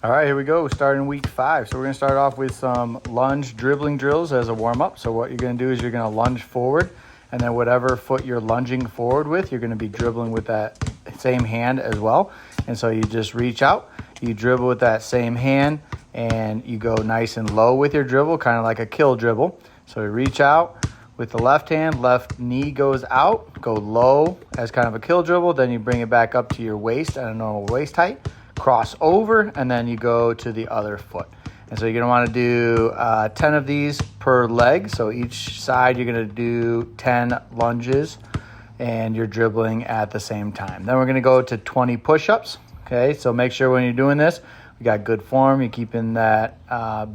All right, here we go. Starting week 5. So we're going to start off with some lunge dribbling drills as a warm-up. So what you're going to do is you're going to lunge forward, and then whatever foot you're lunging forward with, you're going to be dribbling with that same hand as well. And so you just reach out, you dribble with that same hand, and you go nice and low with your dribble, kind of like a kill dribble. So you reach out with the left hand, left knee goes out, go low as kind of a kill dribble, then you bring it back up to your waist at a normal waist height. Cross over, and then you go to the other foot. And so you're going to want to do 10 of these per leg. So each side you're going to do 10 lunges, and you're dribbling at the same time. Then we're going to go to 20 push-ups. Okay, so make sure when you're doing this, you got good form. You're keeping that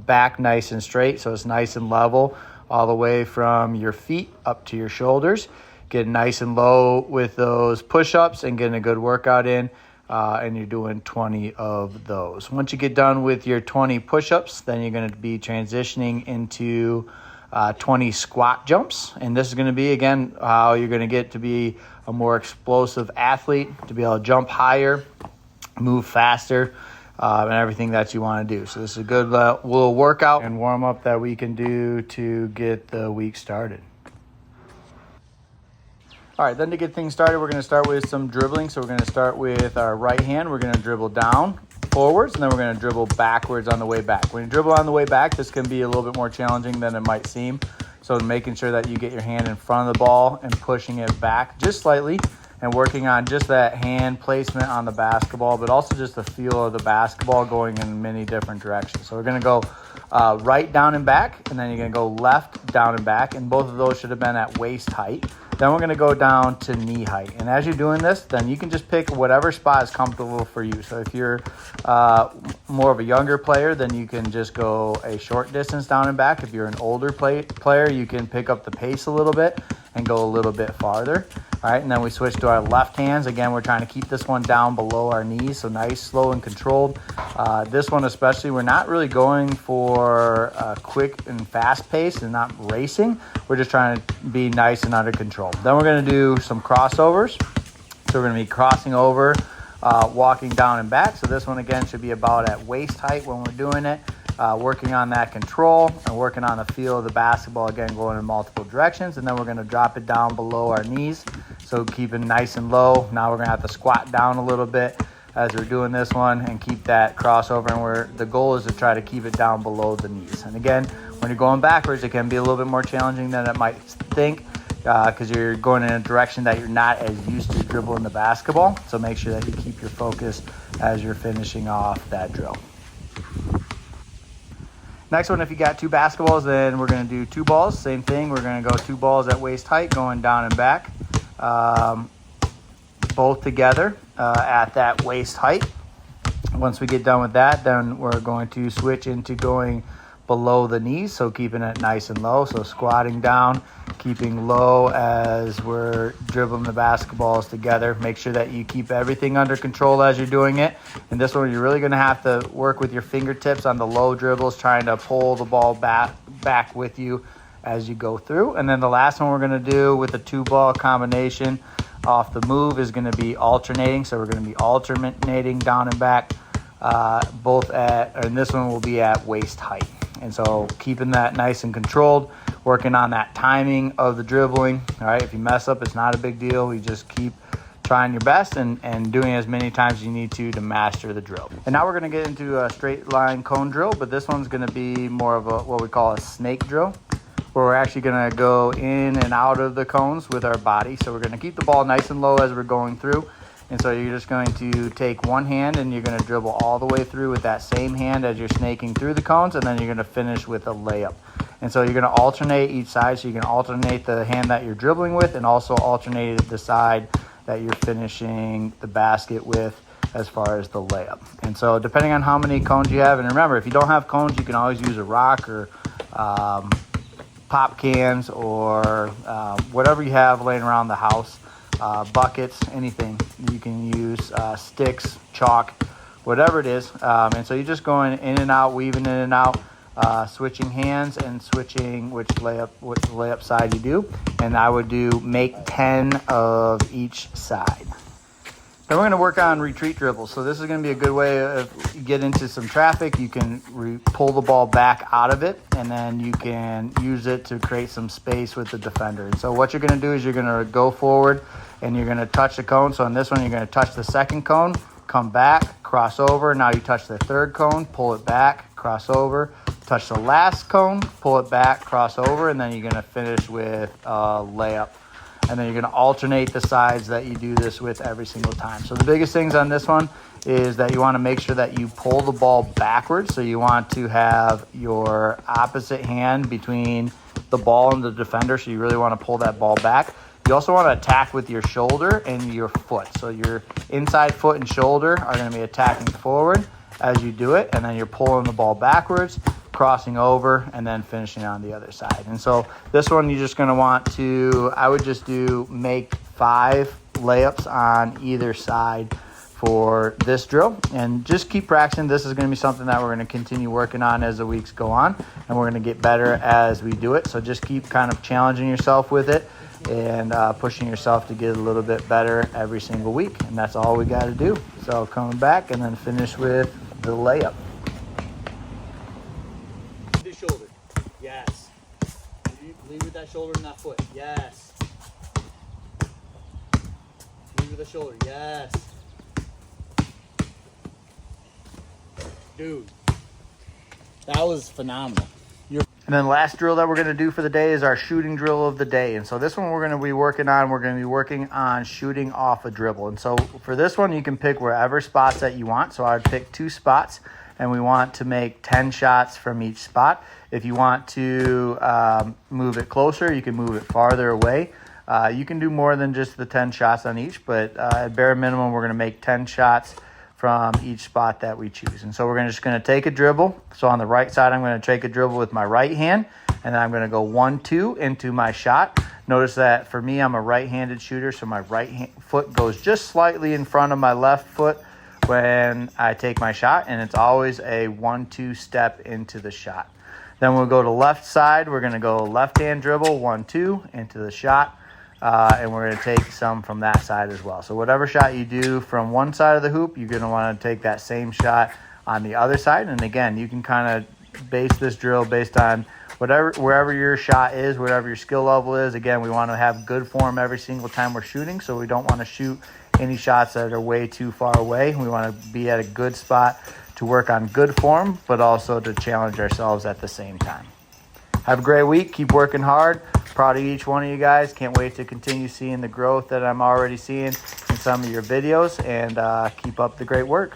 back nice and straight, so it's nice and level all the way from your feet up to your shoulders. Get nice and low with those push-ups and getting a good workout in. And you're doing 20 of those. Once you get done with your 20 push-ups, then you're going to be transitioning into 20 squat jumps. And this is going to be, again, how you're going to get to be a more explosive athlete, to be able to jump higher, move faster, and everything that you want to do. So this is a good little workout and warm-up that we can do to get the week started. All right, then to get things started, we're going to start with some dribbling. So we're going to start with our right hand. We're going to dribble down, forwards, and then we're going to dribble backwards on the way back. When you dribble on the way back, this can be a little bit more challenging than it might seem. So making sure that you get your hand in front of the ball and pushing it back just slightly and working on just that hand placement on the basketball, but also just the feel of the basketball going in many different directions. So we're going to go right down and back, and then you're going to go left down and back, and both of those should have been at waist height. Then we're going to go down to knee height. And as you're doing this, then you can just pick whatever spot is comfortable for you. So if you're more of a younger player, then you can just go a short distance down and back. If you're an older player, you can pick up the pace a little bit and go a little bit farther. All right, and then we switch to our left hands. Again, we're trying to keep this one down below our knees, so nice, slow, and controlled. This one especially, we're not really going for a quick and fast pace and not racing. We're just trying to be nice and under control. Then we're going to do some crossovers. So we're going to be crossing over, walking down and back. So this one, again, should be about at waist height when we're doing it. Working on that control and working on the feel of the basketball, again, going in multiple directions. And then we're going to drop it down below our knees. So keep it nice and low. Now we're going to have to squat down a little bit as we're doing this one and keep that crossover. And the goal is to try to keep it down below the knees. And again, when you're going backwards, it can be a little bit more challenging than it might think because you're going in a direction that you're not as used to dribbling the basketball. So make sure that you keep your focus as you're finishing off that drill. Next one, if you got 2 basketballs, then we're going to do 2 balls. Same thing. We're going to go 2 balls at waist height, going down and back, both together at that waist height. Once we get done with that, then we're going to switch into going below the knees, so keeping it nice and low. So squatting down, keeping low as we're dribbling the basketballs together. Make sure that you keep everything under control as you're doing it. And this one, you're really going to have to work with your fingertips on the low dribbles, trying to pull the ball back with you as you go through. And then the last one we're going to do with the 2-ball combination off the move is going to be alternating. So we're going to be alternating down and back, and this one will be at waist height. And so keeping that nice and controlled, working on that timing of the dribbling. All right, if you mess up, it's not a big deal. You just keep trying your best and doing as many times as you need to master the drill. And now we're going to get into a straight line cone drill, but this one's going to be more of what we call a snake drill, where we're actually going to go in and out of the cones with our body. So we're going to keep the ball nice and low as we're going through. And so you're just going to take one hand and you're going to dribble all the way through with that same hand as you're snaking through the cones, and then you're going to finish with a layup. And so you're going to alternate each side. So you can alternate the hand that you're dribbling with and also alternate the side that you're finishing the basket with as far as the layup. And so depending on how many cones you have, and remember, if you don't have cones, you can always use a rock or pop cans or whatever you have laying around the house. Buckets, anything. You can use sticks, chalk, whatever it is. And so you're just going in and out, weaving in and out, switching hands and switching which layup side you do. And I would make 10 of each side. Then we're going to work on retreat dribbles. So this is going to be a good way of you get into some traffic. You can pull the ball back out of it, and then you can use it to create some space with the defender. And so what you're going to do is you're going to go forward, and you're going to touch the cone. So on this one, you're going to touch the second cone, come back, cross over. Now you touch the third cone, pull it back, cross over. Touch the last cone, pull it back, cross over, and then you're going to finish with a layup. And then you're going to alternate the sides that you do this with every single time. So the biggest things on this one is that you want to make sure that you pull the ball backwards. So you want to have your opposite hand between the ball and the defender. So you really want to pull that ball back. You also want to attack with your shoulder and your foot. So your inside foot and shoulder are going to be attacking forward as you do it. And then you're pulling the ball backwards, crossing over, and then finishing on the other side. And so this one, you're just going to want to, I would just make 5 layups on either side for this drill, and just keep practicing. This is going to be something that we're going to continue working on as the weeks go on, and we're going to get better as we do it. So just keep kind of challenging yourself with it and pushing yourself to get a little bit better every single week. And that's all we got to do. So coming back and then finish with the layup. Shoulder. Yes. Lead with that shoulder and that foot. Yes. Lead with the shoulder. Yes. Dude, that was phenomenal. And then the last drill that we're going to do for the day is our shooting drill of the day. And so this one we're going to be working on shooting off a dribble. And so for this one, you can pick wherever spots that you want. So I would pick 2 spots. And we want to make 10 shots from each spot. If you want to move it closer, you can move it farther away. You can do more than just the 10 shots on each, but at bare minimum, we're going to make 10 shots from each spot that we choose. And so we're just going to take a dribble. So on the right side, I'm going to take a dribble with my right hand, and then I'm going to go 1-2 into my shot. Notice that for me, I'm a right-handed shooter, so my right foot goes just slightly in front of my left foot when I take my shot, and it's always a 1-2 step into the shot. Then we'll go to left side. We're going to go left-hand dribble, 1-2 into the shot, and we're going to take some from that side as well. So whatever shot you do from one side of the hoop, you're going to want to take that same shot on the other side. And again, you can kind of base this drill based on wherever your shot is, whatever your skill level is. Again, we want to have good form every single time we're shooting, so we don't want to shoot any shots that are way too far away. We want to be at a good spot to work on good form, but also to challenge ourselves at the same time. Have a great week. Keep working hard. Proud of each one of you guys. Can't wait to continue seeing the growth that I'm already seeing in some of your videos, and keep up the great work.